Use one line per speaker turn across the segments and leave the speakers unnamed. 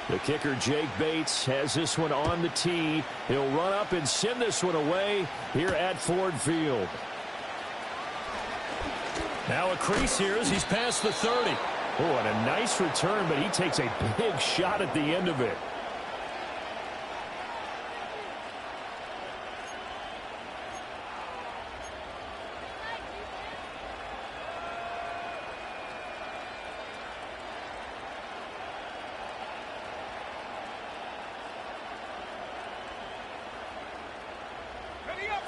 The kicker, Jake Bates, has this one on the tee. He'll run up and send this one away here at Ford Field. Now a crease here as he's past the 30. Oh, and a nice return, but he takes a big shot at the end of it.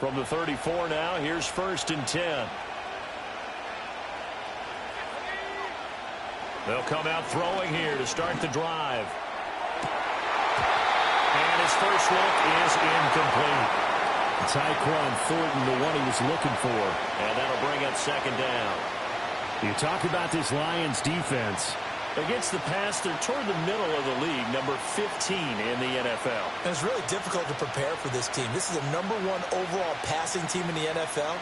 From the 34 now, here's 1st and 10. They'll come out throwing here to start the drive. And his first look is incomplete. Tyquan Thornton, the one he was looking for. And that'll bring up 2nd down. You talk about this Lions defense. Against the pass, they're toward the middle of the league, number 15 in the NFL.
And it's really difficult to prepare for this team. This is a #1 overall passing team in the NFL,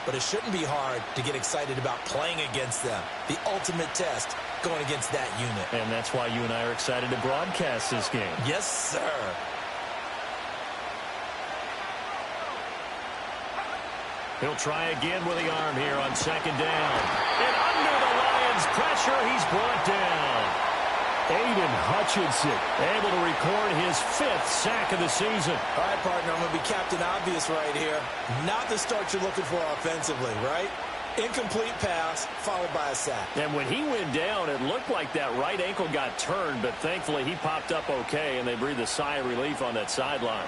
but it shouldn't be hard to get excited about playing against them. The ultimate test going against that unit.
And that's why you and I are excited to broadcast this game.
Yes, sir.
He'll try again with the arm here on 2nd down. And under the Lions' pressure, he's brought down. Aiden Hutchinson able to record his 5th sack of the season.
All right, partner, I'm going to be Captain Obvious right here. Not the start you're looking for offensively, right? Incomplete pass followed by a sack.
And when he went down, it looked like that right ankle got turned, but thankfully he popped up okay, and they breathed a sigh of relief on that sideline.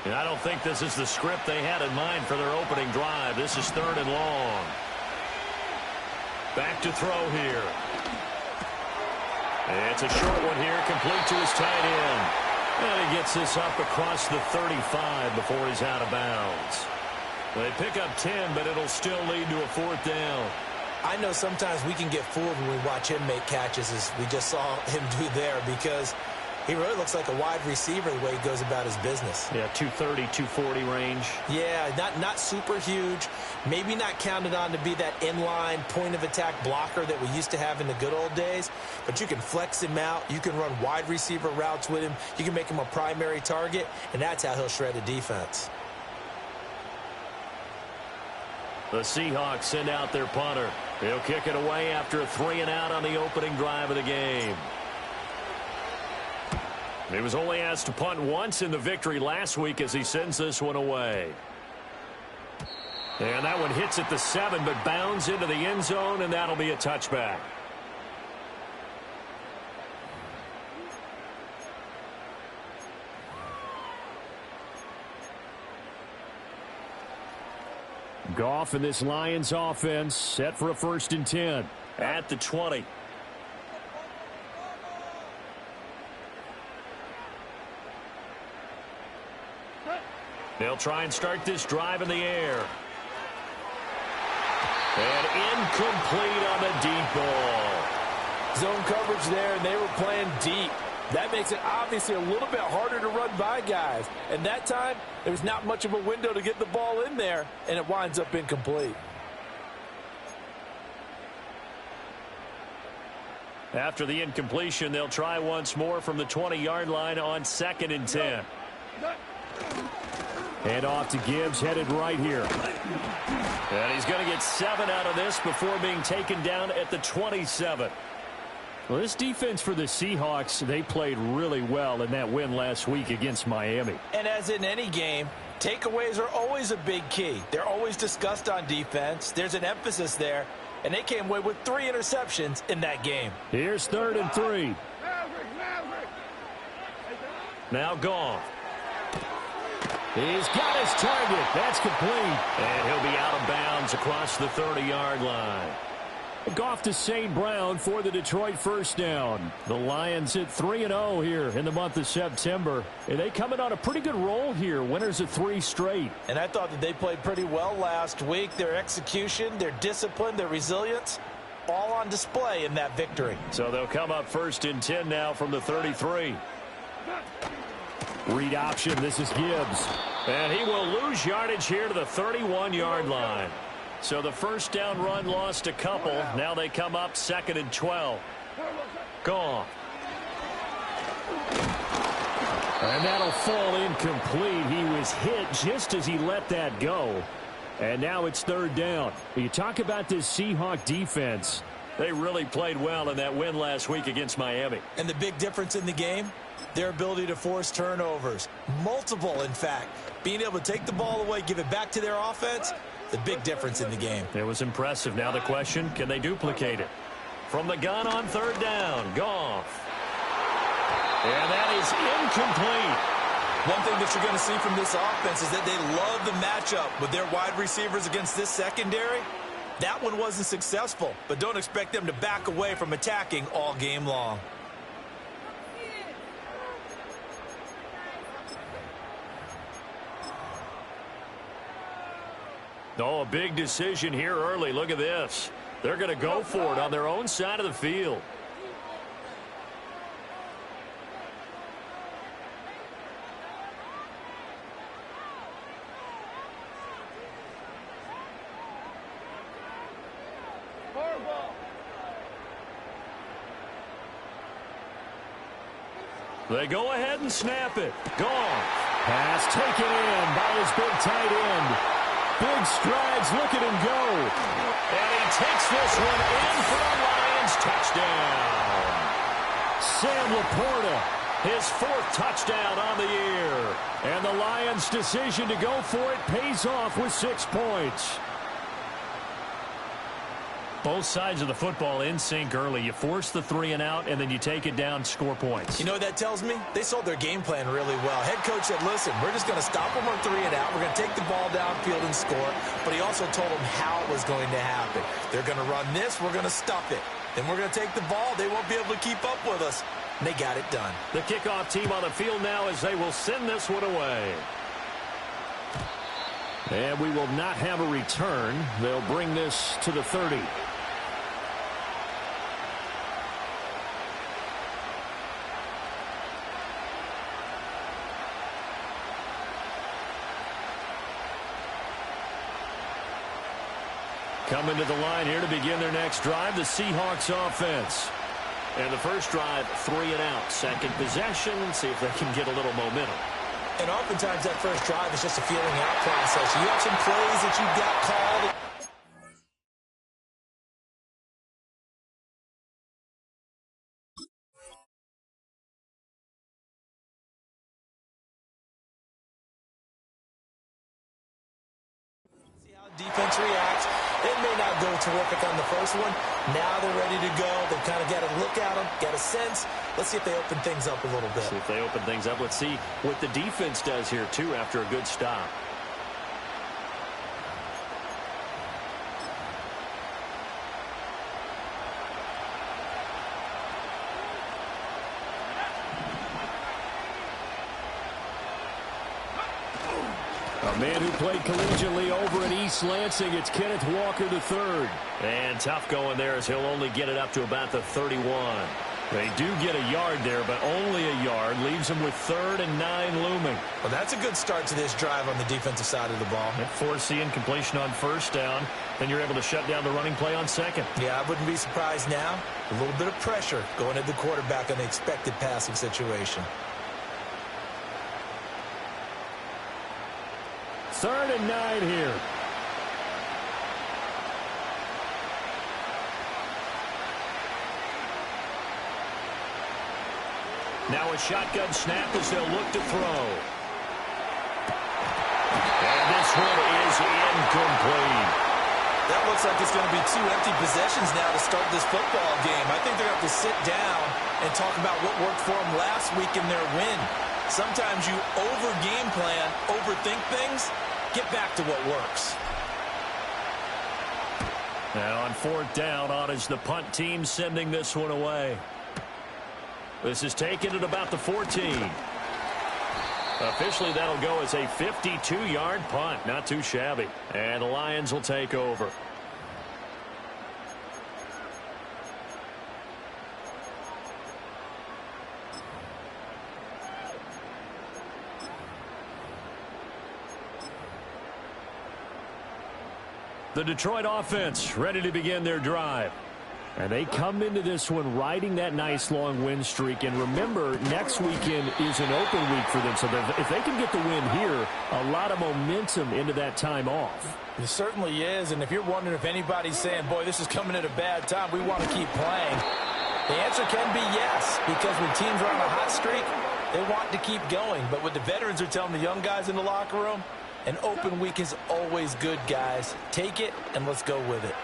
And I don't think this is the script they had in mind for their opening drive. This is 3rd and long. Back to throw here. It's a short one here, complete to his tight end. And he gets this up across the 35 before he's out of bounds. They pick up 10, but it'll still lead to a 4th down.
I know sometimes we can get fooled when we watch him make catches, as we just saw him do there, because he really looks like a wide receiver the way he goes about his business.
Yeah, 230, 240 range.
Yeah, not super huge. Maybe not counted on to be that inline point-of-attack blocker that we used to have in the good old days. But you can flex him out. You can run wide receiver routes with him. You can make him a primary target, and that's how he'll shred a defense.
The Seahawks send out their punter. He'll kick it away after a 3-and-out on the opening drive of the game. He was only asked to punt once in the victory last week as he sends this one away. And that one hits at the 7, but bounds into the end zone, and that'll be a touchback. Goff and this Lions offense set for a 1st and 10 at the 20. They'll try and start this drive in the air. And incomplete on the deep ball.
Zone coverage there, and they were playing deep. That makes it obviously a little bit harder to run by guys. And that time, there was not much of a window to get the ball in there, and it winds up incomplete.
After the incompletion, they'll try once more from the 20-yard line on 2nd and 10. Hand off to Gibbs, headed right here. And he's going to get 7 out of this before being taken down at the 27. Well, this defense for the Seahawks, they played really well in that win last week against Miami.
And as in any game, takeaways are always a big key. They're always discussed on defense. There's an emphasis there, and they came away with 3 interceptions in that game.
Here's 3rd and 3. Now Goff. He's got his target. That's complete. And he'll be out of bounds across the 30-yard line. Goff to St. Brown for the Detroit 1st down. The Lions hit 3-0 here in the month of September. And they come in on a pretty good roll here. Winners of 3 straight.
And I thought that they played pretty well last week. Their execution, their discipline, their resilience, all on display in that victory.
So they'll come up 1st and 10 now from the 33. Read option. This is Gibbs. And he will lose yardage here to the 31-yard line. So the first down run lost a couple. Now they come up 2nd and 12. Goff. And that'll fall incomplete. He was hit just as he let that go. And now it's 3rd down. You talk about this Seahawk defense. They really played well in that win last week against Miami.
And the big difference in the game, their ability to force turnovers. Multiple, in fact. Being able to take the ball away, give it back to their offense, the big difference in the game.
It was impressive. Now the question, can they duplicate it? From the gun on 3rd down, Goff. And that is incomplete.
One thing that you're going to see from this offense is that they love the matchup with their wide receivers against this secondary. That one wasn't successful, but don't expect them to back away from attacking all game long.
Oh, a big decision here early. Look at this. They're going to go for it on their own side of the field. They go ahead and snap it. Gone. Pass taken in by his big tight end. Big strides. Look at him go. And he takes this one in for a Lions touchdown. Sam Laporta, his 4th touchdown on the year. And the Lions' decision to go for it pays off with 6 points. Both sides of the football in sync early. You force the 3 and out, and then you take it down, score points.
You know what that tells me? They sold their game plan really well. Head coach said, listen, we're just going to stop them on 3 and out. We're going to take the ball downfield and score. But he also told them how it was going to happen. They're going to run this. We're going to stop it. Then we're going to take the ball. They won't be able to keep up with us. And they got it done.
The kickoff team on the field now as they will send this one away. And we will not have a return. They'll bring this to the 30. Coming to the line here to begin their next drive, the Seahawks offense. And the first drive, 3 and out. Second possession, see if they can get a little momentum.
And oftentimes that first drive is just a feeling out process. You have some plays that you got called. See how defense reacts. It may not go terrific on the first one. Now they're ready to go. They've kind of got a look at them, got a sense. Let's see if they open things up a little bit.
See if they open things up. Let's see what the defense does here, too, after a good stop. A man who played collegiately over at East Lansing, it's Kenneth Walker III. And tough going there as he'll only get it up to about the 31. They do get a yard there, but only a yard. Leaves them with 3rd and 9 looming.
Well, that's a good start to this drive on the defensive side of the ball.
And forcing incompletion on first down. Then you're able to shut down the running play on second.
Yeah, I wouldn't be surprised now. A little bit of pressure going at the quarterback on the expected passing situation.
3rd and 9 here. Now a shotgun snap as they'll look to throw. And this one is incomplete.
That looks like it's going to be 2 empty possessions now to start this football game. I think they're going to have to sit down and talk about what worked for them last week in their win. Sometimes you over-game plan, overthink things. Get back to what works.
Now on 4th down, on is the punt team sending this one away. This is taken at about the 14. Officially, that'll go as a 52-yard punt. Not too shabby. And the Lions will take over. The Detroit offense ready to begin their drive. And they come into this one riding that nice long win streak. And remember, next weekend is an open week for them. So if they can get the win here, a lot of momentum into that time off.
It certainly is. And if you're wondering if anybody's saying, boy, this is coming at a bad time, we want to keep playing, the answer can be yes. Because when teams are on a hot streak, they want to keep going. But what the veterans are telling the young guys in the locker room, an open week is always good, guys. Take it and let's go with it.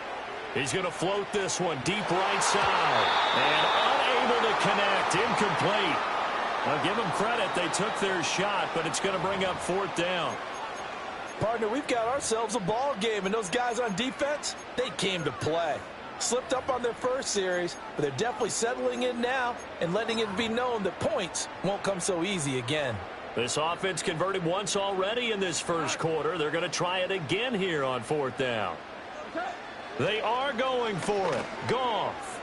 He's going to float this one deep right side. And unable to connect. Incomplete. I'll give them credit. They took their shot, but it's going to bring up 4th down.
Partner, we've got ourselves a ball game, and those guys on defense, they came to play. Slipped up on their first series, but they're definitely settling in now and letting it be known that points won't come so easy again.
This offense converted once already in this first quarter. They're going to try it again here on 4th down. They are going for it. Goff.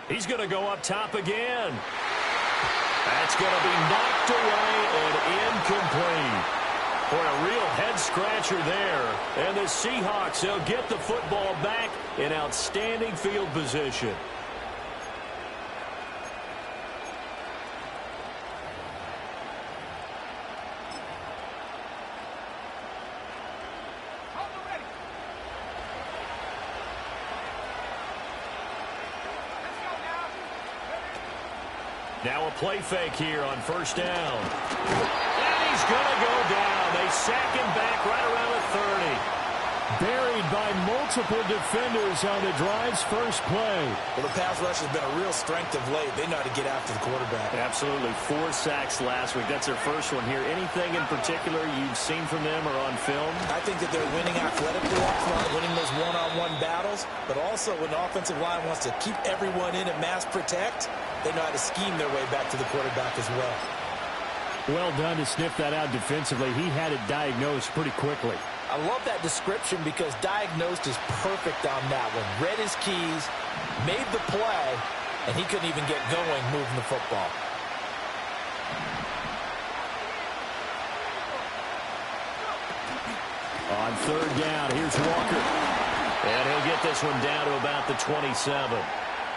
He's going to go up top again. That's going to be knocked away and incomplete. For a real head-scratcher there. And the Seahawks, they'll get the football back in outstanding field position. Now a play fake here on 1st down. And he's going to go down. They sack him back right around the 30. Buried by multiple defenders on the drive's first play.
Well, the pass rush has been a real strength of late. They know how to get after the quarterback.
Absolutely. 4 sacks last week. That's their first one here. Anything in particular you've seen from them or on film?
I think that they're winning athletically up front, winning those one-on-one battles, but also when the offensive line wants to keep everyone in and mass protect, they know how to scheme their way back to the quarterback as well.
Well done to sniff that out defensively. He had it diagnosed pretty quickly.
I love that description because diagnosed is perfect on that one. Read his keys, made the play, and he couldn't even get going moving the football.
On 3rd down, here's Walker. And he'll get this one down to about the 27.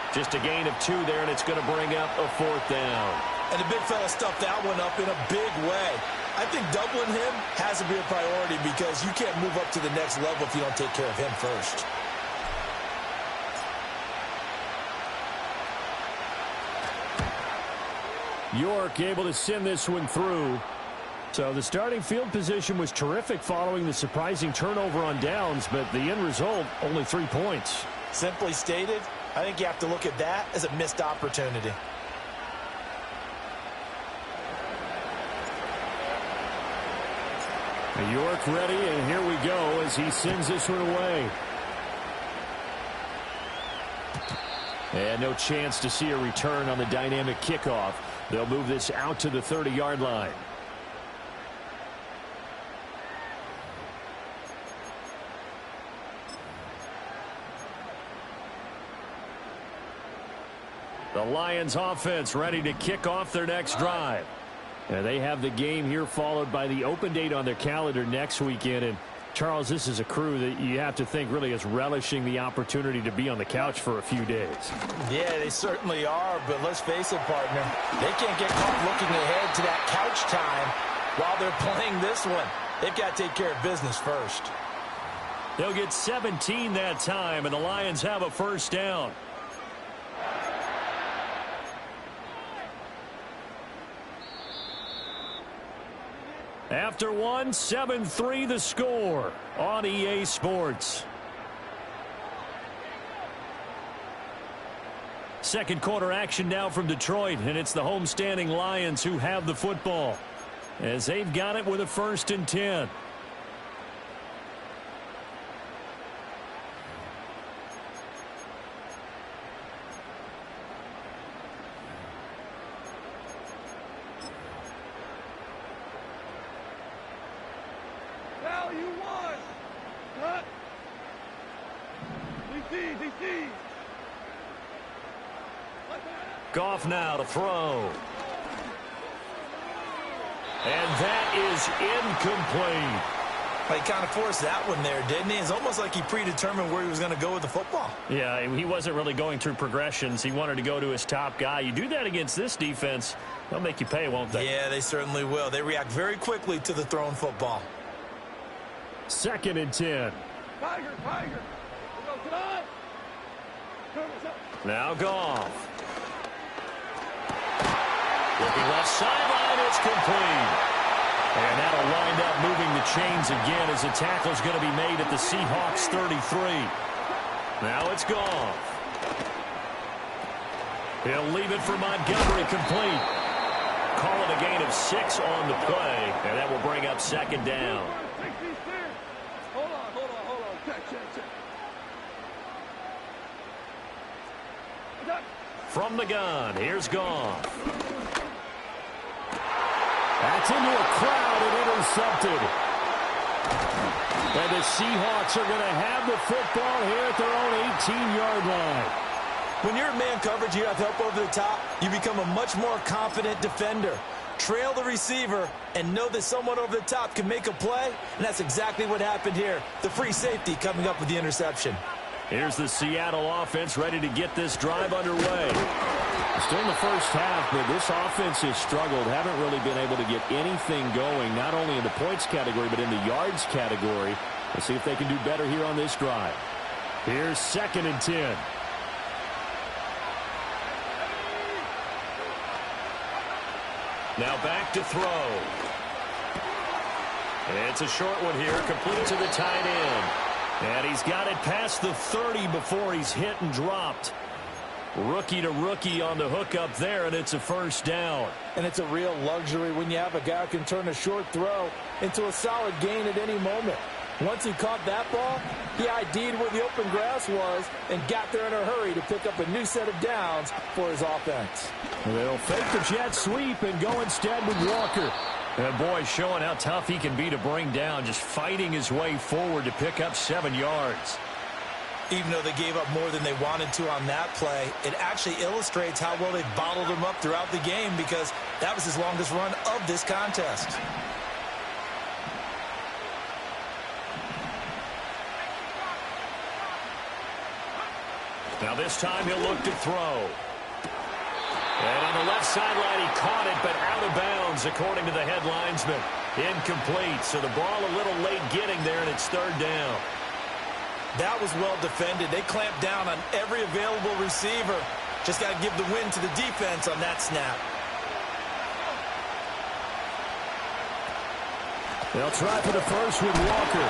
Just a gain of 2 there, and it's going to bring up a 4th down.
And the big fella stuffed that one up in a big way. I think doubling him has to be a priority because you can't move up to the next level if you don't take care of him first.
York able to send this one through. So the starting field position was terrific following the surprising turnover on downs, but the end result, only 3 points.
Simply stated, I think you have to look at that as a missed opportunity.
York ready, and here we go as he sends this one away. And no chance to see a return on the dynamic kickoff. They'll move this out to the 30-yard line. The Lions offense ready to kick off their next drive. And they have the game here followed by the open date on their calendar next weekend. And, Charles, this is a crew that you have to think really is relishing the opportunity to be on the couch for a few days.
Yeah, they certainly are. But let's face it, partner, they can't get caught looking ahead to that couch time while they're playing this one. They've got to take care of business first.
They'll get 17 that time, and the Lions have a 1st down. After 7-3 the score on EA Sports. Second quarter action now from Detroit, and it's the homestanding Lions who have the football as they've got it with a 1st and 10. Goff now to throw. And that is incomplete.
Well, he kind of forced that one there, didn't he? It's almost like he predetermined where he was going to go with the football.
Yeah, he wasn't really going through progressions. He wanted to go to his top guy. You do that against this defense, they'll make you pay, won't they?
Yeah, they certainly will. They react very quickly to the thrown football.
2nd and 10.
Tiger.
Now Goff. Looking left sideline, it's complete. And that'll wind up moving the chains again as the tackle's going to be made at the Seahawks 33. Now it's Goff. He'll leave it for Montgomery, complete. Call it a gain of 6 on the play, and that will bring up 2nd down.
Hold on. Check.
From the gun, here's Goff. That's into a crowd and intercepted. And the Seahawks are going to have the football here at their own 18-yard line.
When you're in man coverage, you have help over the top, you become a much more confident defender. Trail the receiver and know that someone over the top can make a play, and that's exactly what happened here. The free safety coming up with the interception.
Here's the Seattle offense ready to get this drive underway. Still in the first half, but this offense has struggled. Haven't really been able to get anything going, not only in the points category, but in the yards category. Let's see if they can do better here on this drive. Here's 2nd and 10. Now back to throw. It's a short one here, complete to the tight end. And he's got it past the 30 before he's hit and dropped. Rookie to rookie on the hookup there, and it's a 1st down.
And it's a real luxury when you have a guy who can turn a short throw into a solid gain at any moment. Once he caught that ball, he ID'd where the open grass was and got there in a hurry to pick up a new set of downs for his offense.
They'll fake the jet sweep and go instead with Walker. And boy, showing how tough he can be to bring down, just fighting his way forward to pick up 7 yards.
Even though they gave up more than they wanted to on that play, it actually illustrates how well they bottled him up throughout the game, because that was his longest run of this contest.
Now this time he'll look to throw. And on the left sideline, he caught it, but out of bounds, according to the head linesman. Incomplete, so the ball a little late getting there, and it's 3rd down.
That was well defended. They clamped down on every available receiver. Just got to give the win to the defense on that snap.
They'll try for the first with Walker.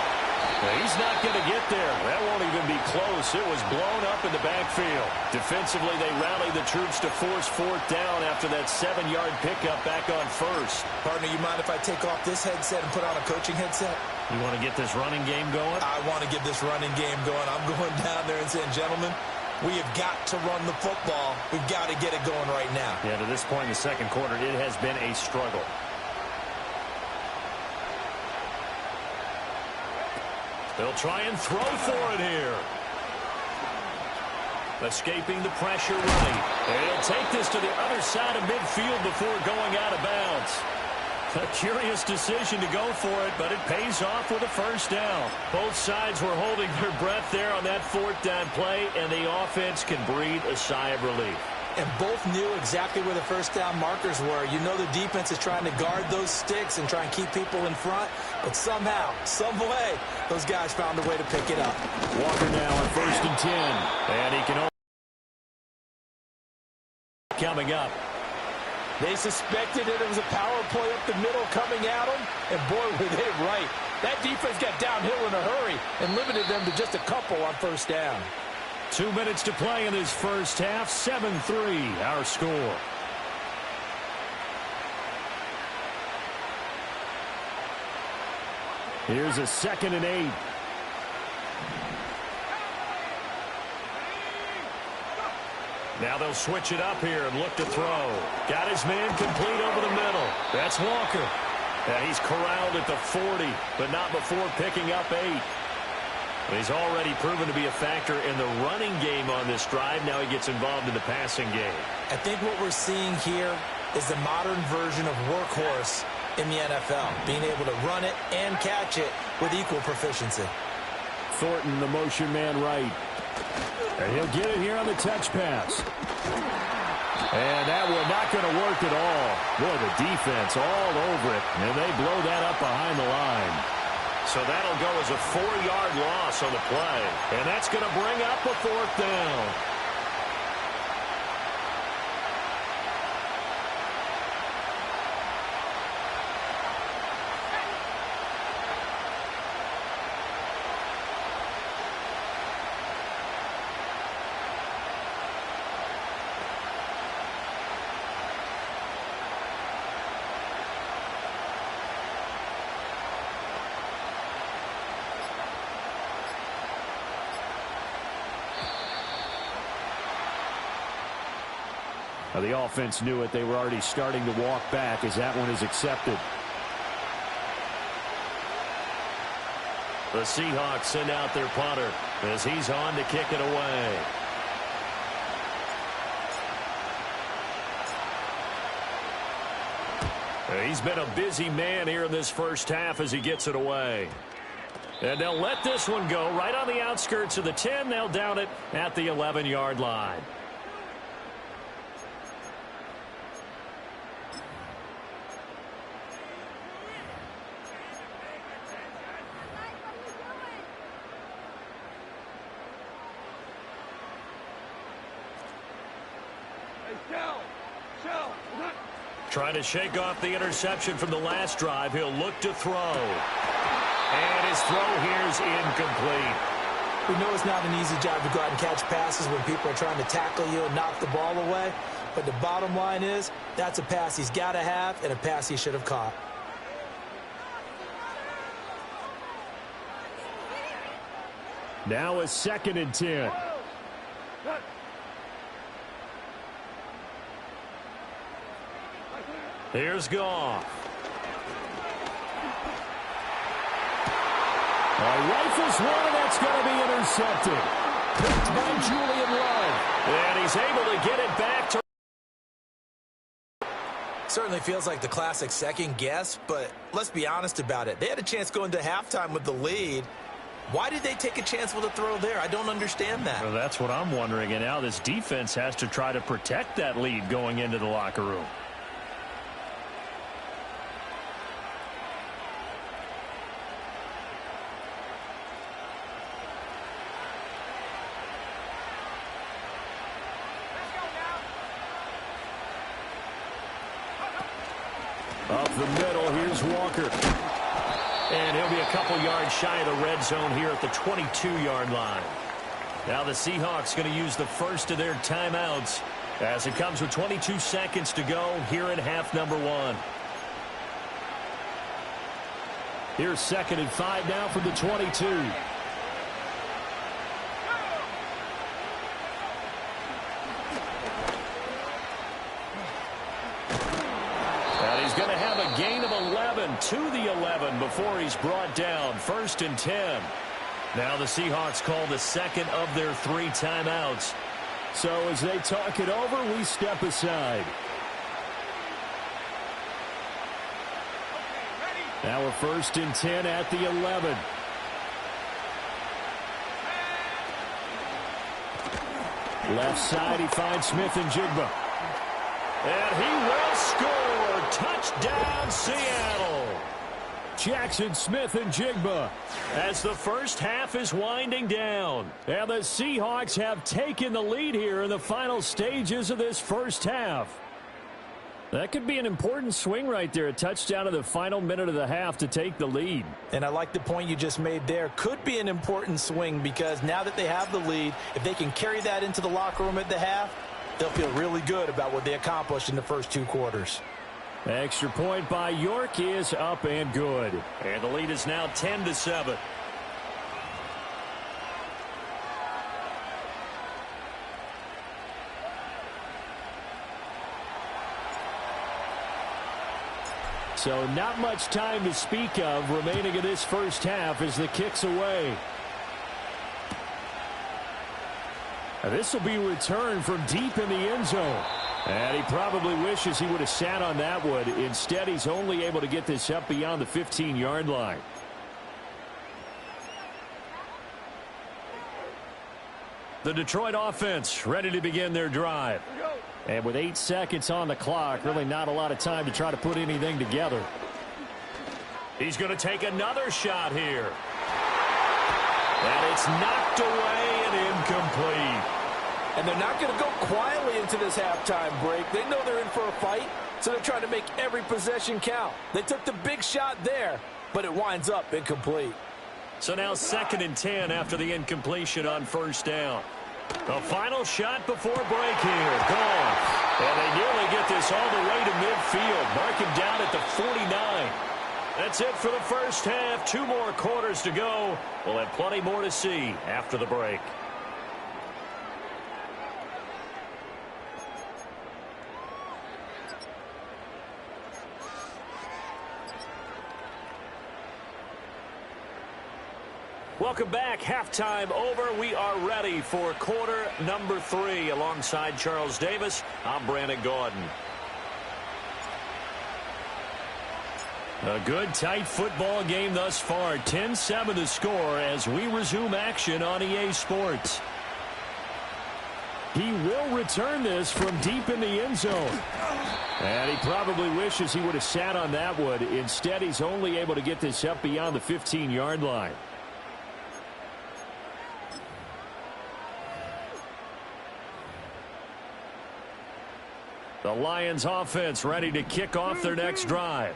He's not going to get there. That won't even be close. It was blown up in the backfield. Defensively, they rallied the troops to force 4th down after that 7-yard pickup back on 1st.
Partner, you mind if I take off this headset and put on a coaching headset?
You want to get this running game going?
I want to get this running game going. I'm going down there and saying, gentlemen, we have got to run the football. We've got to get it going right now.
Yeah, to this point in the 2nd quarter, it has been a struggle. They'll try and throw for it here. Escaping the pressure right. And he'll take this to the other side of midfield before going out of bounds. A curious decision to go for it, but it pays off with a 1st down. Both sides were holding their breath there on that 4th down play, and the offense can breathe a sigh of relief.
And both knew exactly where the 1st down markers were. You know the defense is trying to guard those sticks and try and keep people in front, but somehow, some way, those guys found a way to pick it up.
Walker now on 1st and 10, and he can only coming up.
They suspected it was a power play up the middle coming at them, and boy, were they right. That defense got downhill in a hurry and limited them to just a couple on 1st down.
2 minutes to play in this first half. 7-3, our score. Here's a 2nd and 8. Now they'll switch it up here and look to throw. Got his man complete over the middle. That's Walker. And he's corralled at the 40, but not before picking up 8. He's already proven to be a factor in the running game on this drive. Now he gets involved in the passing game.
I think what we're seeing here is the modern version of workhorse in the NFL, being able to run it and catch it with equal proficiency.
Thornton, the motion man right. And he'll get it here on the touch pass. And that one not going to work at all. Boy, the defense all over it. And they blow that up behind the line. So that'll go as a 4-yard loss on the play. And that's going to bring up a 4th down. Now, the offense knew it. They were already starting to walk back as that one is accepted. The Seahawks send out their punter as he's on to kick it away. He's been a busy man here in this first half as he gets it away. And they'll let this one go right on the outskirts of the 10. They'll down it at the 11-yard line. Trying to shake off the interception from the last drive. He'll look to throw. And his throw here is incomplete.
We know it's not an easy job to go out and catch passes when people are trying to tackle you and knock the ball away. But the bottom line is, that's a pass he's got to have and a pass he should have caught.
Now a 2nd and 10. Here's Goff. Rifles one, and that's going to be intercepted. Picked by Julian Love. And he's able to get it back to...
Certainly feels like the classic second guess, but let's be honest about it. They had a chance going to halftime with the lead. Why did they take a chance with a throw there? I don't understand that.
Well, that's what I'm wondering. And now this defense has to try to protect that lead going into the locker room. Up the middle, here's Walker. And he'll be a couple yards shy of the red zone here at the 22-yard line. Now the Seahawks going to use the first of their timeouts as it comes with 22 seconds to go here in half number 1. Here's 2nd and 5 now from the 22. Going to have a gain of 11 to the 11 before he's brought down. 1st and 10. Now the Seahawks call the 2nd of their 3 timeouts. So as they talk it over, we step aside. Now a 1st and 10 at the 11. Left side, he finds Smith-Njigba. And he will score. Touchdown, Seattle. Jackson Smith-Njigba as the first half is winding down. And the Seahawks have taken the lead here in the final stages of this first half. That could be an important swing right there. A touchdown in the final minute of the half to take the lead.
And I like the point you just made there. Could be an important swing because now that they have the lead, if they can carry that into the locker room at the half, they'll feel really good about what they accomplished in the first 2 quarters.
Extra point by York is up and good. And the lead is now 10-7. So not much time to speak of remaining in this first half as the kick's away. Now this will be returned from deep in the end zone. And he probably wishes he would have sat on that one. Instead, he's only able to get this up beyond the 15-yard line. The Detroit offense ready to begin their drive. And with 8 seconds on the clock, really not a lot of time to try to put anything together. He's going to take another shot here. And it's knocked away and incomplete.
And they're not going to go quietly into this halftime break. They know they're in for a fight, so they're trying to make every possession count. They took the big shot there, but it winds up incomplete.
So now 2nd and 10 after the incompletion on first down. The final shot before break here. Gone. And they nearly get this all the way to midfield. Mark him down at the 49. That's it for the first half. 2 more quarters to go. We'll have plenty more to see after the break. Welcome back. Halftime over. We are ready for quarter number 3. Alongside Charles Davis, I'm Brandon Gaudin. A good, tight football game thus far. 10-7 to score as we resume action on EA Sports. He will return this from deep in the end zone. And he probably wishes he would have sat on that one. Instead, he's only able to get this up beyond the 15-yard line. The Lions offense ready to kick off their next drive.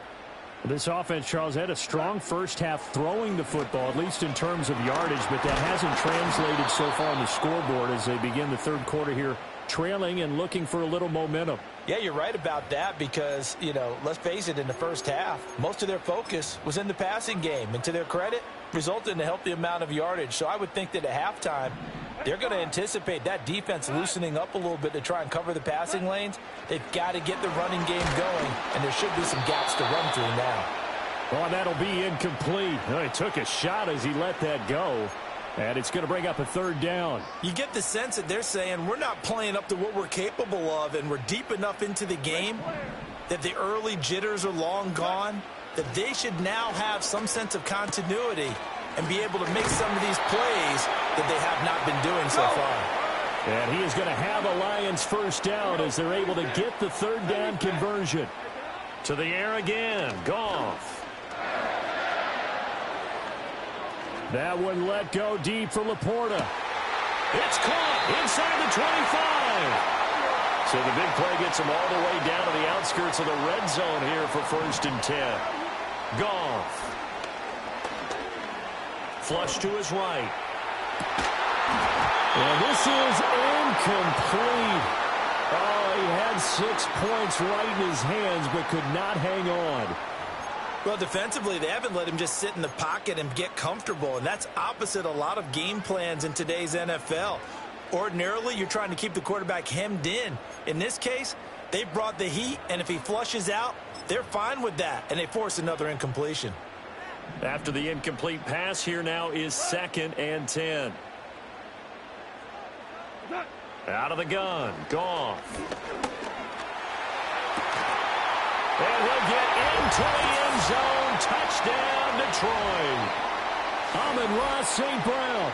This offense, Charles, had a strong first half throwing the football, at least in terms of yardage, but that hasn't translated so far on the scoreboard as they begin the third quarter here, trailing and looking for a little momentum.
Yeah, you're right about that because, let's face it, in the first half, most of their focus was in the passing game. And to their credit, resulted in a healthy amount of yardage. So I would think that at halftime, they're going to anticipate that defense loosening up a little bit to try and cover the passing lanes. They've got to get the running game going, and there should be some gaps to run through now.
Oh, that'll be incomplete. He took a shot as he let that go, and it's going to bring up a 3rd down.
You get the sense that they're saying we're not playing up to what we're capable of, and we're deep enough into the game that the early jitters are long gone, that they should now have some sense of continuity and be able to make some of these plays that they have not been doing so far.
And he is going to have a Lions first down as they're able to get the 3rd down conversion. To the air again, Goff. That one let go deep for Laporta. It's caught inside the 25. So the big play gets him all the way down to the outskirts of the red zone here for 1st and 10. Goff. Flush to his right. And this is incomplete. Oh, he had 6 points right in his hands, but could not hang on.
Well, defensively, they haven't let him just sit in the pocket and get comfortable, and that's opposite a lot of game plans in today's NFL. Ordinarily, you're trying to keep the quarterback hemmed in. In this case, they brought the heat, and if he flushes out, they're fine with that, and they force another incompletion.
After the incomplete pass, here now is 2nd and 10. Out of the gun, Goff. And he'll get into the end zone. Touchdown, Detroit. Amon-Ra St. Brown,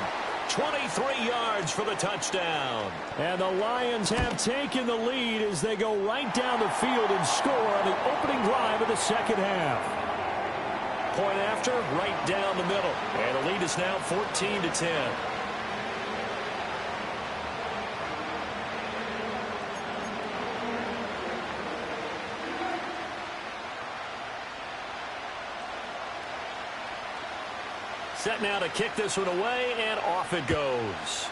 23 yards for the touchdown. And the Lions have taken the lead as they go right down the field and score on the opening drive of the second half. Point after, right down the middle. And the lead is now 14-10. Set now to kick this one away, and off it goes.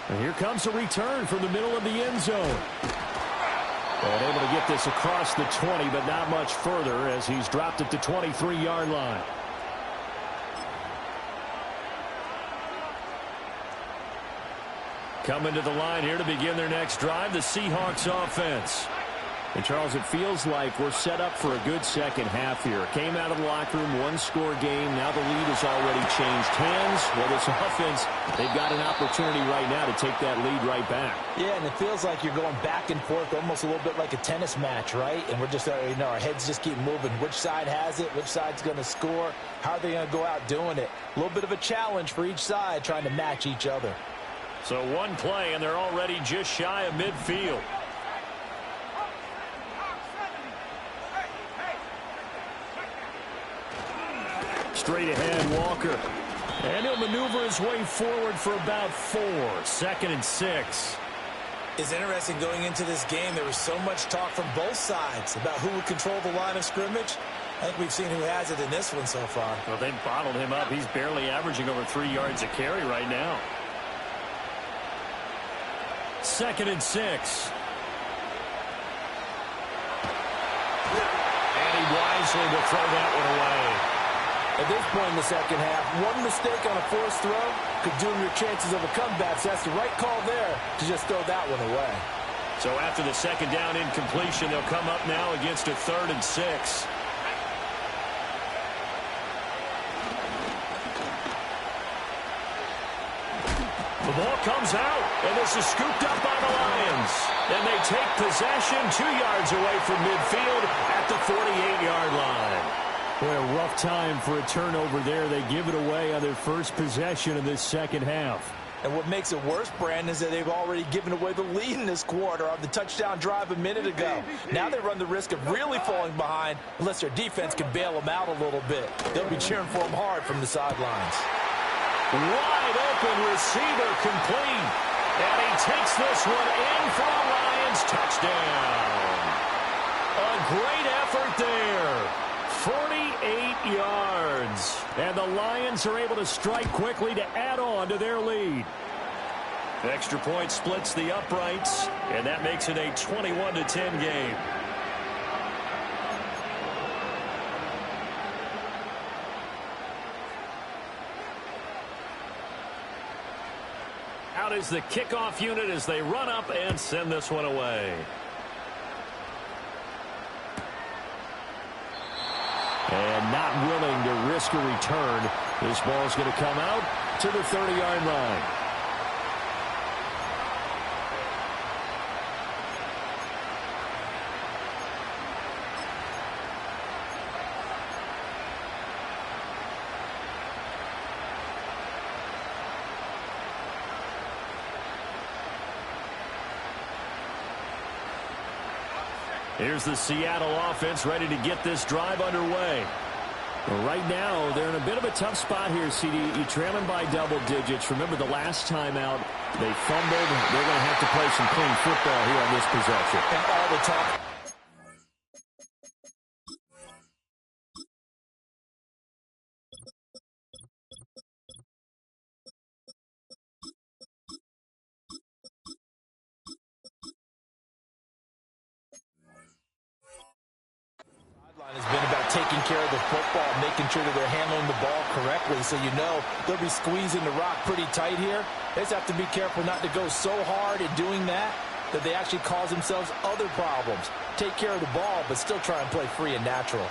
And here comes a return from the middle of the end zone. And able to get this across the 20, but not much further as he's dropped at the 23-yard line. Coming to the line here to begin their next drive, the Seahawks offense. And, Charles, it feels like we're set up for a good second half here. Came out of the locker room, one-score game. Now the lead has already changed hands. Well, this offense, they've got an opportunity right now to take that lead right back.
Yeah, and it feels like you're going back and forth, almost a little bit like a tennis match, right? And we're just, our heads just keep moving. Which side has it? Which side's going to score? How are they going to go out doing it? A little bit of a challenge for each side, trying to match each other.
So one play, and they're already just shy of midfield. Straight ahead, Walker. And he'll maneuver his way forward for about 4. 2nd and 6.
It's interesting going into this game. There was so much talk from both sides about who would control the line of scrimmage. I think we've seen who has it in this one so far.
Well, they've bottled him up. He's barely averaging over 3 yards a carry right now. 2nd and 6. And he wisely will throw that one away.
At this point in the second half, one mistake on a forced throw could doom your chances of a comeback. So that's the right call there to just throw that one away.
So after the second down incompletion, they'll come up now against a 3rd and 6. The ball comes out, and this is scooped up by the Lions. And they take possession 2 yards away from midfield at the 48-yard line. Boy, a rough time for a turnover there. They give it away on their first possession of this second half.
And what makes it worse, Brandon, is that they've already given away the lead in this quarter on the touchdown drive a minute ago. Now they run the risk of really falling behind unless their defense can bail them out a little bit. They'll be cheering for them hard from the sidelines.
Wide open receiver complete. And he takes this one in for a Lions touchdown. A great effort there. 48 yards. And the Lions are able to strike quickly to add on to their lead. Extra point splits the uprights, and that makes it a 21-10 game. Out is the kickoff unit as they run up and send this one away. And not willing to risk a return. This ball's going to come out to the 30-yard line. Here's the Seattle offense ready to get this drive underway. Well, right now, they're in a bit of a tough spot here, CD. You're trailing by double digits. Remember the last time out, they fumbled. They're going to have to play some clean football here on this possession.
And all the talk. Has been about taking care of the football, making sure that they're handling the ball correctly. So you know they'll be squeezing the rock pretty tight here. They just have to be careful not to go so hard in doing that they actually cause themselves other problems. Take care of the ball, but still try and play free and natural.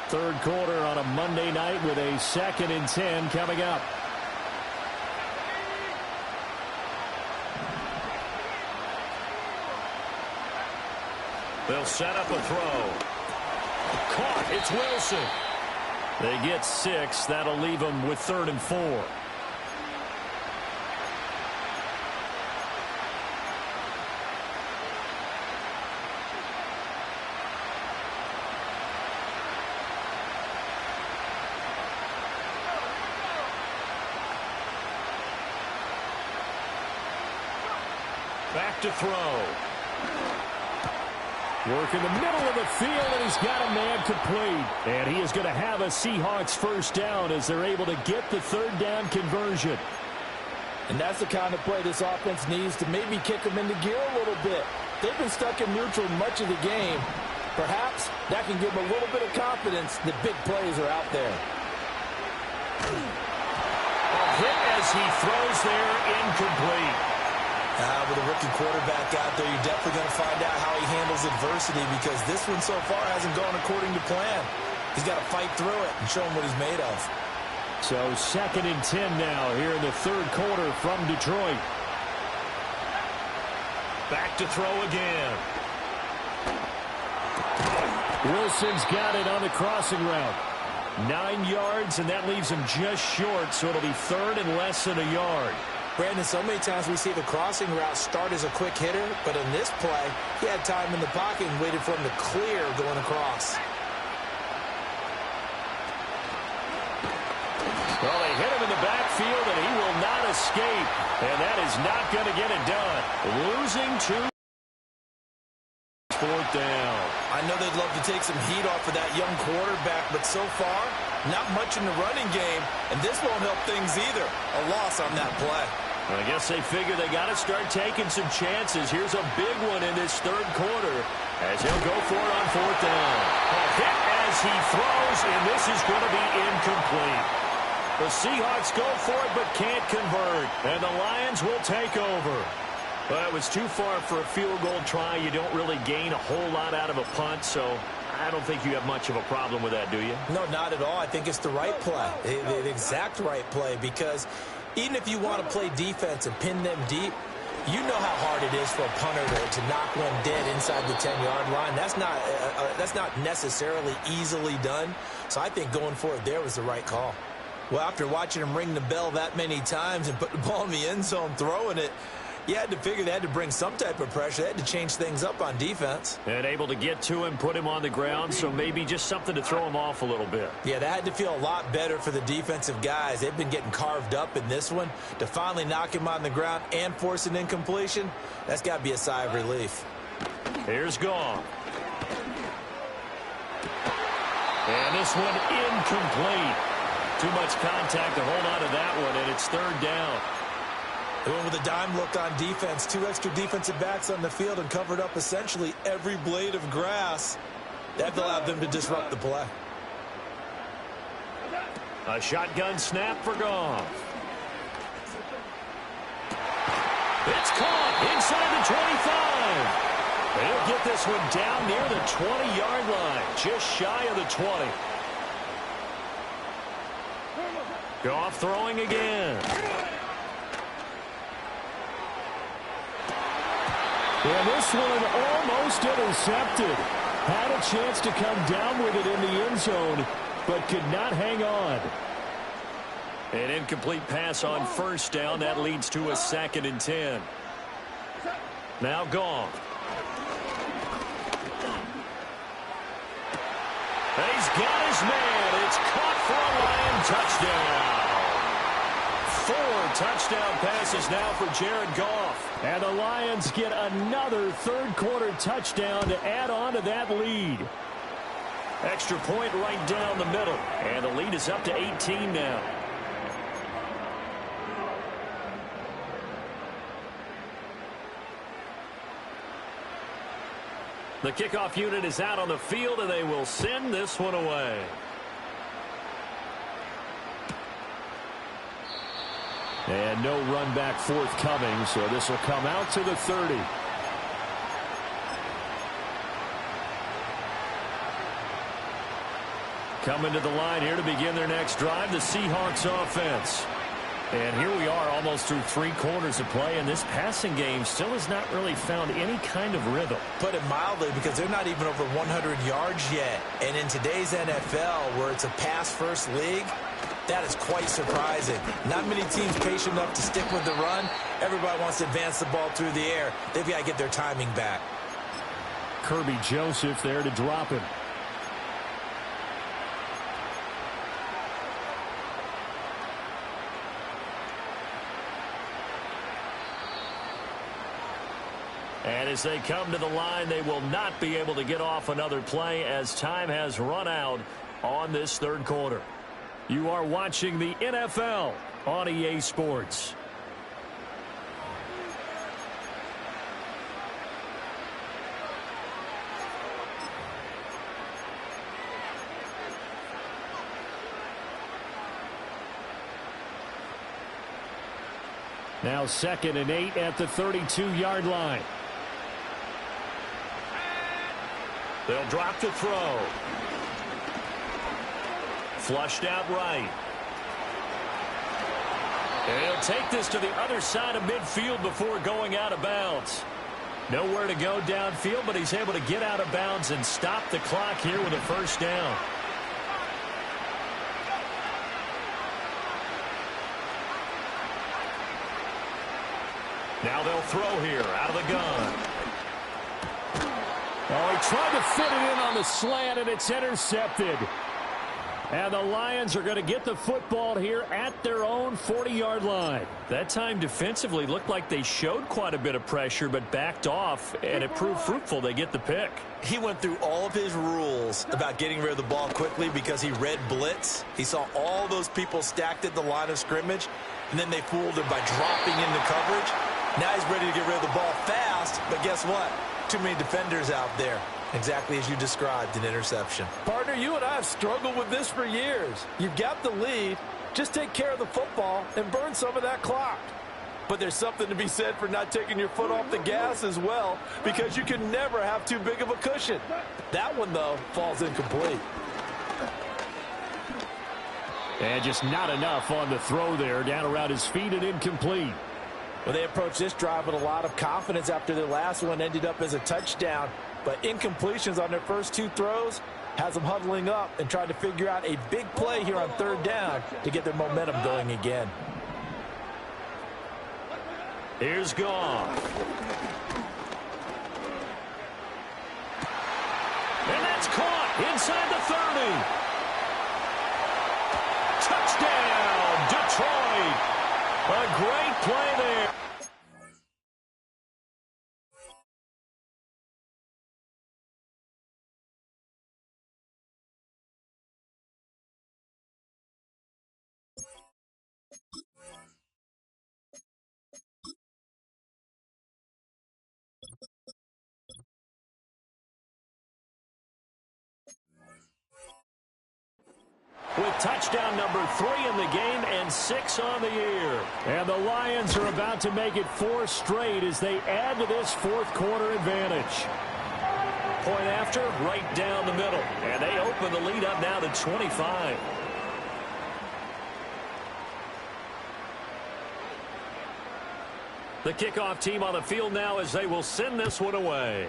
Third quarter on a Monday night with a 2nd and 10 coming up. They'll set up a throw. Caught. It's Wilson. They get 6. That'll leave them with 3rd and 4. Back to throw. Work in the middle of the field, and he's got a man complete. And he is going to have a Seahawks first down as they're able to get the 3rd down conversion.
And that's the kind of play this offense needs to maybe kick them into gear a little bit. They've been stuck in neutral much of the game. Perhaps that can give them a little bit of confidence that big plays are out there.
A hit as he throws there, incomplete.
With a rookie quarterback out there, you're definitely going to find out how he handles adversity because this one so far hasn't gone according to plan. He's got to fight through it and show him what he's made of.
So 2nd and 10 now here in the third quarter from Detroit. Back to throw again. Wilson's got it on the crossing route. 9 yards, and that leaves him just short, so it'll be 3rd and less than a yard.
Brandon, so many times we see the crossing route start as a quick hitter, but in this play, he had time in the pocket and waited for him to clear going across.
Well, they hit him in the backfield, and he will not escape. And that is not going to get it done. Losing 2. 4th down.
I know they'd love to take some heat off of that young quarterback, but so far, not much in the running game, and this won't help things either. A loss on that play.
I guess they figure they got to start taking some chances. Here's a big one in this third quarter as he'll go for it on 4th down. A hit as he throws, and this is going to be incomplete. The Seahawks go for it but can't convert, and the Lions will take over. Well, it was too far for a field goal try. You don't really gain a whole lot out of a punt, so I don't think you have much of a problem with that, do you?
No, not at all. I think it's the right play, the exact right play, because even if you want to play defense and pin them deep, you know how hard it is for a punter to knock one dead inside the 10-yard line. That's not necessarily easily done, so I think going for it there was the right call. Well, after watching him ring the bell that many times and put the ball in the end zone throwing it, you had to figure they had to bring some type of pressure. They had to change things up on defense.
And able to get to him, put him on the ground, so maybe just something to throw him off a little bit.
Yeah, that had to feel a lot better for the defensive guys. They've been getting carved up in this one. To finally knock him on the ground and force an incompletion, that's got to be a sigh of relief.
Here's Goff. And this one incomplete. Too much contact to hold on to that one, and it's 3rd down.
They went with a dime look on defense. 2 extra defensive backs on the field and covered up essentially every blade of grass. That allowed them to disrupt the play.
A shotgun snap for Goff. It's caught inside the 25. They'll get this one down near the 20-yard line, just shy of the 20. Goff throwing again. And this one almost intercepted. Had a chance to come down with it in the end zone, but could not hang on. An incomplete pass on 1st down. That leads to a 2nd and 10. Now Goff. He's got his man. It's caught for a Lion touchdown. 4 touchdown passes now for Jared Goff. And the Lions get another third-quarter touchdown to add on to that lead. Extra point right down the middle. And the lead is up to 18 now. The kickoff unit is out on the field, and they will send this one away. And no run back forthcoming, so this will come out to the 30. Coming to the line here to begin their next drive, the Seahawks offense. And here we are almost through 3 quarters of play, and this passing game still has not really found any kind of rhythm.
Put it mildly, because they're not even over 100 yards yet. And in today's NFL, where it's a pass-first league, that is quite surprising. Not many teams patient enough to stick with the run. Everybody wants to advance the ball through the air. They've got to get their timing back.
Kirby Joseph there to drop him. And as they come to the line, they will not be able to get off another play as time has run out on this third quarter. You are watching the NFL on EA Sports. Now 2nd and 8 at the 32-yard line. They'll drop to throw. Flushed out right. And he'll take this to the other side of midfield before going out of bounds. Nowhere to go downfield, but he's able to get out of bounds and stop the clock here with a first down. Now they'll throw here out of the gun. Oh, he tried to fit it in on the slant, and it's intercepted. And the Lions are going to get the football here at their own 40-yard line. That time defensively looked like they showed quite a bit of pressure but backed off, and it proved fruitful. They get the pick.
He went through all of his rules about getting rid of the ball quickly because he read blitz. He saw all those people stacked at the line of scrimmage, and then they fooled him by dropping into coverage. Now he's ready to get rid of the ball fast, but guess what? Too many defenders out there. Exactly as you described, an interception.
Partner, you and I have struggled with this for years. You've got the lead. Just take care of the football and burn some of that clock. But there's something to be said for not taking your foot off the gas as well, because you can never have too big of a cushion. That one, though, falls incomplete.
And just not enough on the throw there. Down around his feet and incomplete.
Well, they approached this drive with a lot of confidence after their last one ended up as a touchdown. But incompletions on their first two throws has them huddling up and trying to figure out a big play here on third down to get their momentum going again.
Here's Goff. And that's caught inside the 30. Touchdown, Detroit. A great play there. With touchdown number 3 in the game and 6 on the year. And the Lions are about to make it 4 straight as they add to this fourth quarter advantage. Point after, right down the middle. And they open the lead up now to 25. The kickoff team on the field now as they will send this one away.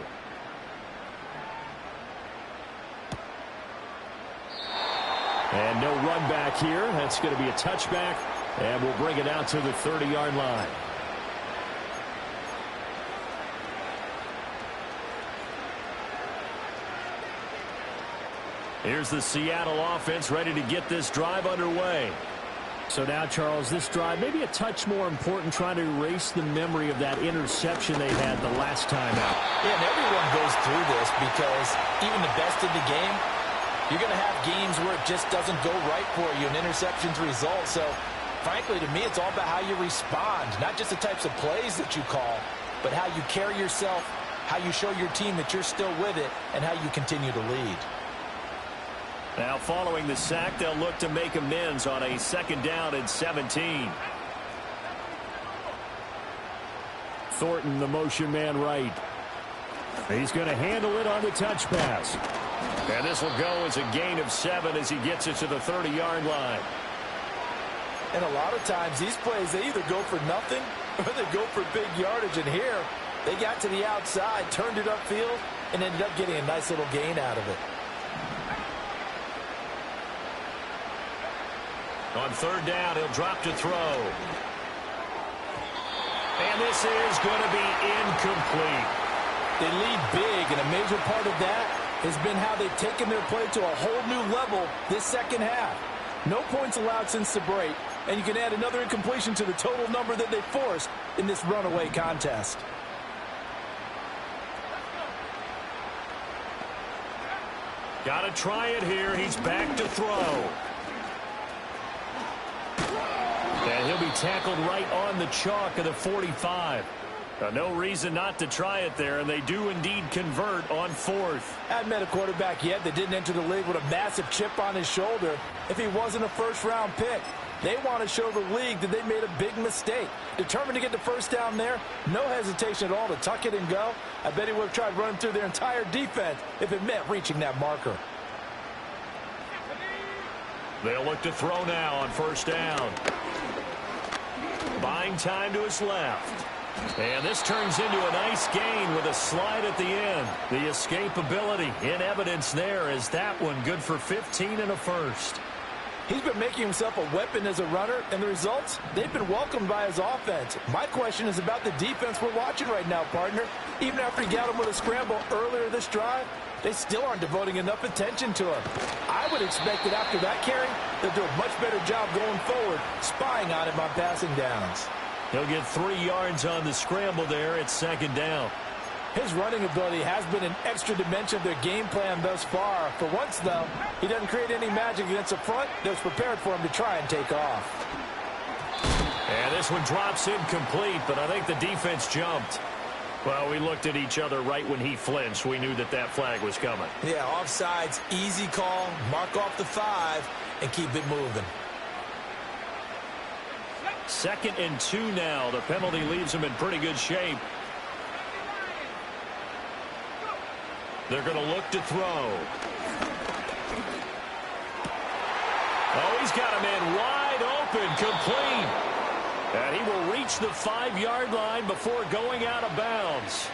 And no run back here. That's going to be a touchback, and we'll bring it out to the 30-yard line. Here's the Seattle offense ready to get this drive underway. So now, Charles, this drive maybe a touch more important, trying to erase the memory of that interception they had the last time out.
Yeah, and everyone goes through this because even the best in the game, you're going to have games where it just doesn't go right for you, and interceptions result. So, frankly, to me, it's all about how you respond, not just the types of plays that you call, but how you carry yourself, how you show your team that you're still with it, and how you continue to lead.
Now, following the sack, they'll look to make amends on a 2nd down and 17. Thornton, the motion man right. He's going to handle it on the touch pass. And this will go as a gain of 7 as he gets it to the 30-yard line.
And a lot of times these plays, they either go for nothing or they go for big yardage. And here, they got to the outside, turned it upfield, and ended up getting a nice little gain out of it.
On 3rd down, he'll drop to throw. And this is going to be incomplete.
They lead big, and a major part of that has been how they've taken their play to a whole new level this second half. No points allowed since the break, and you can add another incompletion to the total number that they forced in this runaway contest.
Got to try it here. He's back to throw. And he'll be tackled right on the chalk of the 45. No reason not to try it there, and they do indeed convert on 4th.
I hadn't met a quarterback yet that didn't enter the league with a massive chip on his shoulder if he wasn't a first-round pick. They want to show the league that they made a big mistake. Determined to get the first down there, no hesitation at all to tuck it and go. I bet he would have tried running through their entire defense if it meant reaching that marker.
They'll look to throw now on first down. Buying time to his left. And this turns into a nice gain with a slide at the end. The escapability in evidence there as that one good for 15 and a first.
He's been making himself a weapon as a runner, and the results, they've been welcomed by his offense. My question is about the defense we're watching right now, partner. Even after he got him with a scramble earlier this drive, they still aren't devoting enough attention to him. I would expect that after that carry, they'll do a much better job going forward, spying on him on passing downs.
He'll get 3 yards on the scramble there at second down.
His running ability has been an extra dimension of their game plan thus far. For once, though, he doesn't create any magic against the front that was prepared for him to try and take off.
And this one drops incomplete, but I think the defense jumped. Well, we looked at each other right when he flinched. We knew that that flag was coming.
Yeah, offsides, easy call, mark off the 5, and keep it moving.
2nd and 2 now. The penalty leaves them in pretty good shape. They're going to look to throw. Oh, he's got a man wide open, complete. And he will reach the 5-yard line before going out of bounds.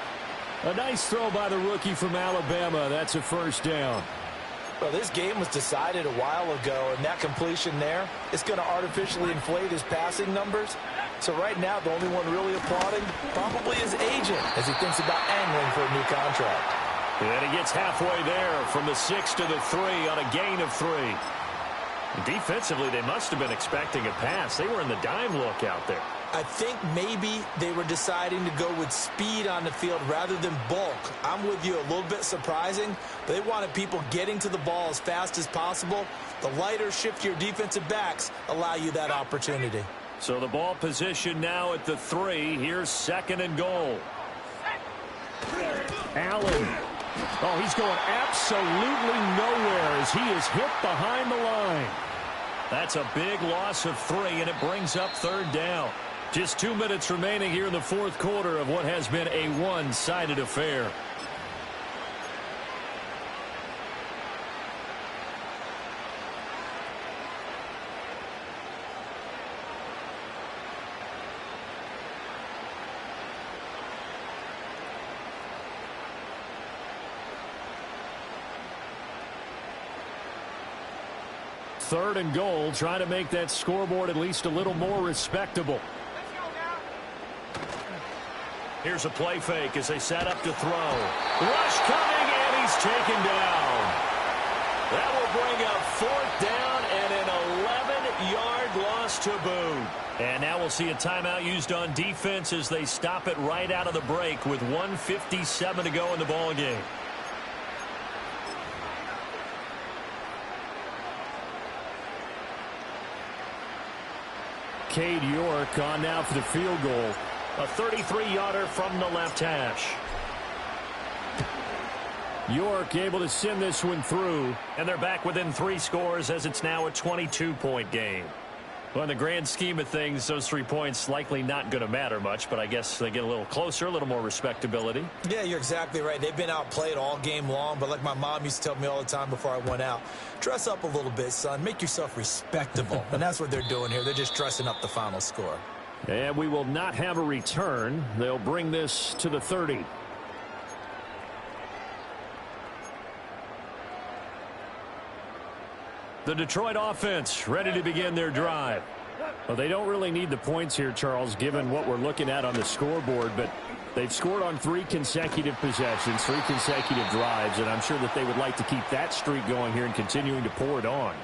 A nice throw by the rookie from Alabama. That's a first down.
Well, this game was decided a while ago, and that completion there is going to artificially inflate his passing numbers. So right now, the only one really applauding probably his agent as he thinks about angling for a new contract.
And he gets halfway there from the 6 to the 3 on a gain of 3. Defensively, they must have been expecting a pass. They were in the dime look out there.
I think maybe they were deciding to go with speed on the field rather than bulk. I'm with you, a little bit surprising. But they wanted people getting to the ball as fast as possible. The lighter, shiftier defensive backs allow you that opportunity.
So the ball position now at the 3. Here's 2nd and goal. Allen. Oh, he's going absolutely nowhere as he is hit behind the line. That's a big loss of 3, and it brings up 3rd down. Just 2 minutes remaining here in the 4th quarter of what has been a one-sided affair. Third and goal, trying to make that scoreboard at least a little more respectable. Here's a play fake as they set up to throw. Rush coming, and he's taken down. That will bring up 4th down and an 11-yard loss to boot. And now we'll see a timeout used on defense as they stop it right out of the break with 1:57 to go in the ball game. Cade York on now for the field goal. A 33-yarder from the left hash. York able to send this one through, and they're back within 3 scores as it's now a 22-point game. Well, in the grand scheme of things, those 3 points likely not going to matter much, but I guess they get a little closer, a little more respectability.
Yeah, you're exactly right. They've been outplayed all game long, but like my mom used to tell me all the time before I went out, dress up a little bit, son. Make yourself respectable. And that's what they're doing here. They're just dressing up the final score.
And we will not have a return. They'll bring this to the 30. The Detroit offense ready to begin their drive. Well, they don't really need the points here, Charles, given what we're looking at on the scoreboard, but they've scored on 3 consecutive possessions, 3 consecutive drives, and I'm sure that they would like to keep that streak going here and continuing to pour it on.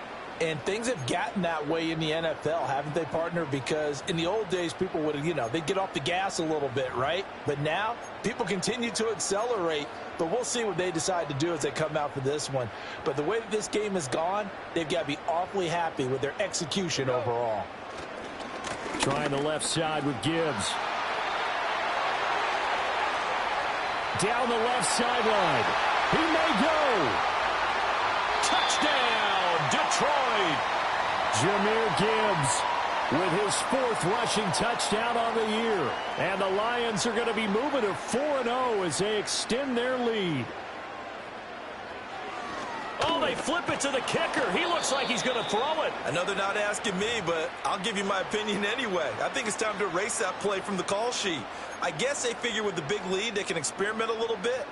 And things have gotten that way in the NFL, haven't they, partner? Because in the old days, people would, they'd get off the gas a little bit, right? But now, people continue to accelerate. But we'll see what they decide to do as they come out for this one. But the way that this game has gone, they've got to be awfully happy with their execution overall.
Trying the left side with Gibbs. Down the left sideline. He may go. Touchdown, Detroit. Jahmyr Gibbs with his 4th rushing touchdown on the year. And the Lions are going to be moving to 4-0 as they extend their lead. Oh, they flip it to the kicker. He looks like he's going to throw it.
I know they're not asking me, but I'll give you my opinion anyway. I think it's time to erase that play from the call sheet. I guess they figure with the big lead they can experiment a little bit.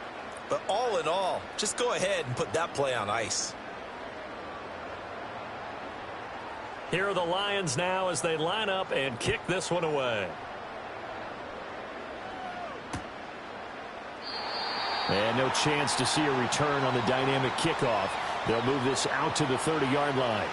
But all in all, just go ahead and put that play on ice.
Here are the Lions now as they line up and kick this one away. And no chance to see a return on the dynamic kickoff. They'll move this out to the 30-yard line.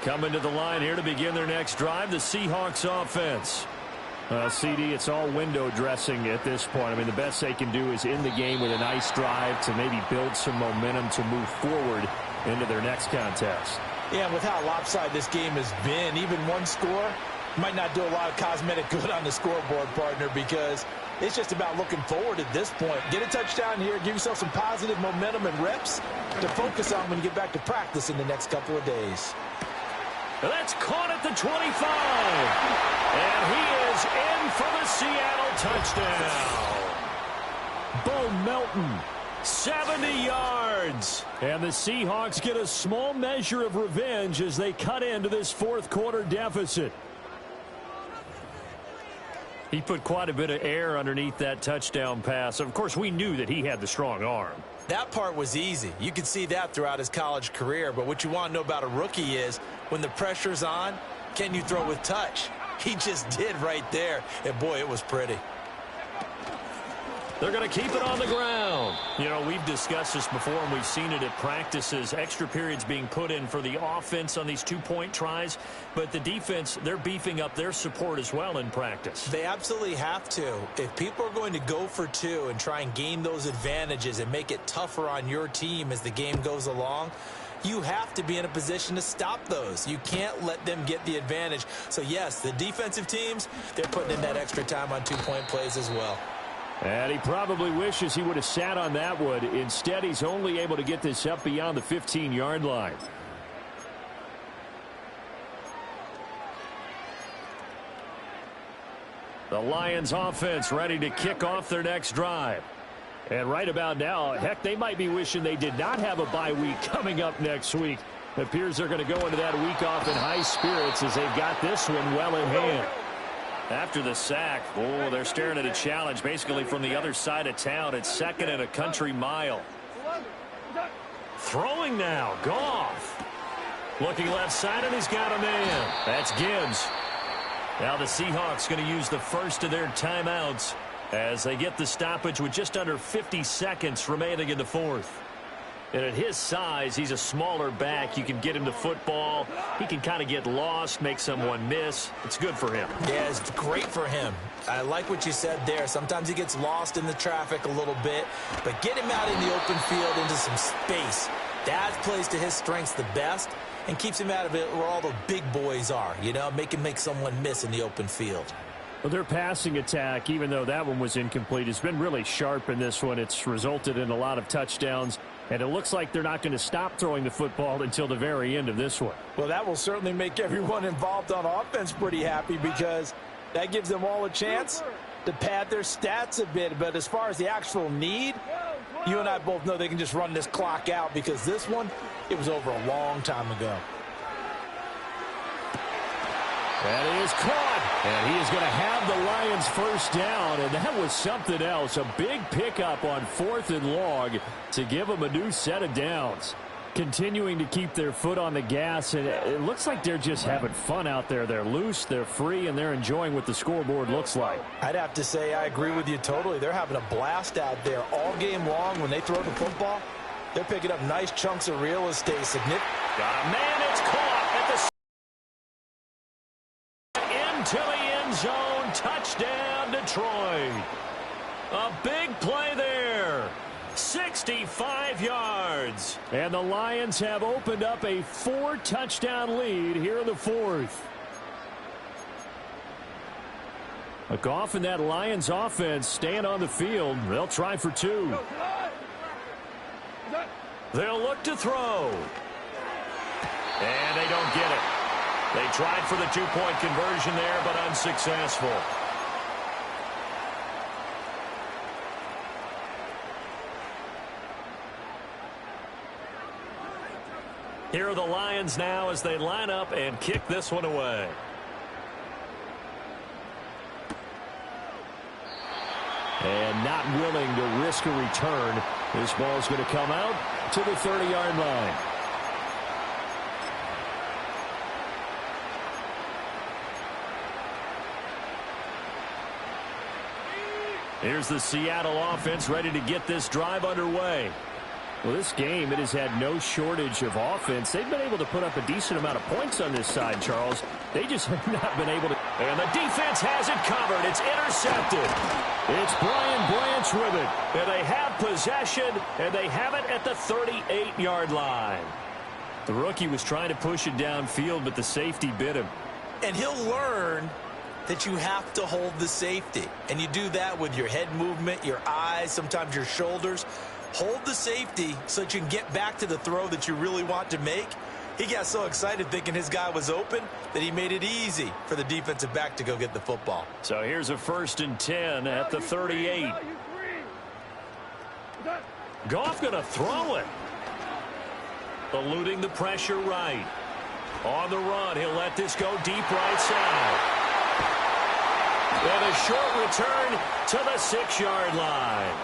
Coming to the line here to begin their next drive, the Seahawks offense. CD, it's all window dressing at this point. I mean, the best they can do is end the game with a nice drive to maybe build some momentum to move forward into their next contest.
Yeah, with how lopsided this game has been, even one score might not do a lot of cosmetic good on the scoreboard, partner, because it's just about looking forward at this point. Get a touchdown here, give yourself some positive momentum and reps to focus on when you get back to practice in the next couple of days.
That's caught at the 25. And he is in for the Seattle touchdown. Bo Melton, 70 yards. And the Seahawks get a small measure of revenge as they cut into this 4th quarter deficit. He put quite a bit of air underneath that touchdown pass. Of course, we knew that he had the strong arm.
That part was easy. You could see that throughout his college career. But what you want to know about a rookie is when the pressure's on, can you throw with touch? He just did right there. And, boy, it was pretty.
They're going to keep it on the ground. You know, we've discussed this before, and we've seen it at practices. Extra periods being put in for the offense on these 2-point tries. But the defense, they're beefing up their support as well in practice.
They absolutely have to. If people are going to go for 2 and try and gain those advantages and make it tougher on your team as the game goes along, you have to be in a position to stop those. You can't let them get the advantage. So, yes, the defensive teams, they're putting in that extra time on 2-point plays as well.
And he probably wishes he would have sat on that one. Instead, he's only able to get this up beyond the 15-yard line. The Lions offense ready to kick off their next drive. And right about now, heck, they might be wishing they did not have a bye week coming up next week. It appears they're going to go into that week off in high spirits as they've got this one well in hand. After the sack, oh, they're staring at a challenge basically from the other side of town. It's 2nd and a country mile. Throwing now, Goff. Looking left side, and he's got a man. That's Gibbs. Now the Seahawks going to use the first of their timeouts as they get the stoppage with just under 50 seconds remaining in the 4th. And at his size, he's a smaller back. You can get him to football. He can kind of get lost, make someone miss. It's good for him.
Yeah, it's great for him. I like what you said there. Sometimes he gets lost in the traffic a little bit, but get him out in the open field into some space. That plays to his strengths the best and keeps him out of it where all the big boys are, you know, make him make someone miss in the open field.
Well, their passing attack, even though that one was incomplete, has been really sharp in this one. It's resulted in a lot of touchdowns, and it looks like they're not going to stop throwing the football until the very end of this one.
Well, that will certainly make everyone involved on offense pretty happy because that gives them all a chance to pad their stats a bit. But as far as the actual need, you and I both know they can just run this clock out because this one, it was over a long time ago.
And he is caught, and he is going to have the Lions first down, and that was something else. A big pickup on 4th and long to give them a new set of downs. Continuing to keep their foot on the gas, and it looks like they're just having fun out there. They're loose, they're free, and they're enjoying what the scoreboard looks like.
I'd have to say I agree with you totally. They're having a blast out there all game long when they throw the football. They're picking up nice chunks of real estate.
Got a man, it's caught at the into the end zone. Touchdown, Detroit. A big play there. 65 yards. And the Lions have opened up a 4-touchdown lead here in the fourth. Goff and that Lions offense staying on the field. They'll try for two. They'll look to throw. And they don't get it. They tried for the two-point conversion there, but unsuccessful. Here are the Lions now as they line up and kick this one away. And not willing to risk a return. This ball's going to come out to the 30-yard line. Here's the Seattle offense ready to get this drive underway. Well, this game, it has had no shortage of offense. They've been able to put up a decent amount of points on this side, Charles. They just have not been able to. And the defense has it covered. It's intercepted. It's Brian Branch with it. And they have possession, and they have it at the 38-yard line. The rookie was trying to push it downfield, but the safety bit him.
And he'll learn that you have to hold the safety. And you do that with your head movement, your eyes, sometimes your shoulders. Hold the safety so that you can get back to the throw that you really want to make. He got so excited thinking his guy was open that he made it easy for the defensive back to go get the football.
So here's a 1st and 10 at the 38. Goff going to throw it. Eluding the pressure right. On the run, he'll let this go deep right side. And a short return to the 6-yard line.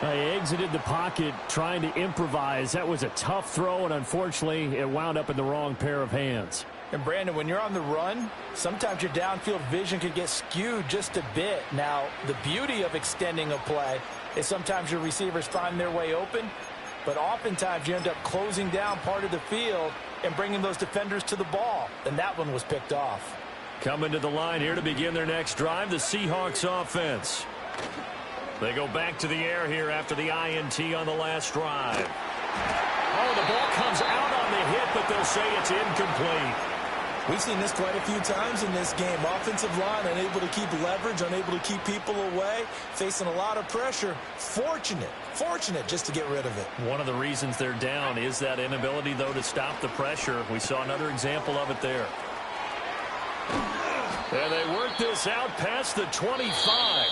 He exited the pocket trying to improvise. That was a tough throw, and unfortunately, it wound up in the wrong pair of hands.
And, Brandon, when you're on the run, sometimes your downfield vision could get skewed just a bit. Now, the beauty of extending a play is sometimes your receivers find their way open, but oftentimes you end up closing down part of the field and bringing those defenders to the ball, and that one was picked off.
Coming to the line here to begin their next drive, the Seahawks offense. They go back to the air here after the INT on the last drive. Oh, the ball comes out on the hit, but they'll say it's incomplete.
We've seen this quite a few times in this game. Offensive line unable to keep leverage, unable to keep people away, facing a lot of pressure. Fortunate just to get rid of it.
One of the reasons they're down is that inability, though, to stop the pressure. We saw another example of it there. And they work this out past the 25.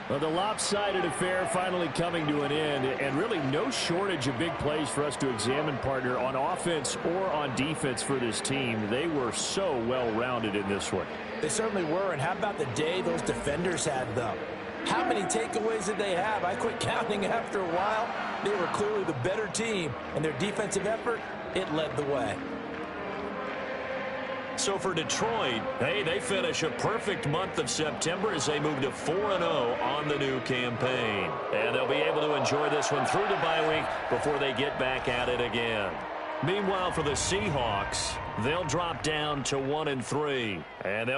Well, the lopsided affair finally coming to an end, and really no shortage of big plays for us to examine, partner, on offense or on defense for this team. They were so well-rounded in this one.
They certainly were, and how about the day those defenders had, though? How many takeaways did they have? I quit counting after a while. They were clearly the better team, and their defensive effort, it led the way.
So for Detroit, they finish a perfect month of September as they move to 4-0 on the new campaign. And they'll be able to enjoy this one through the bye week before they get back at it again. Meanwhile, for the Seahawks, they'll drop down to 1-3. And they'll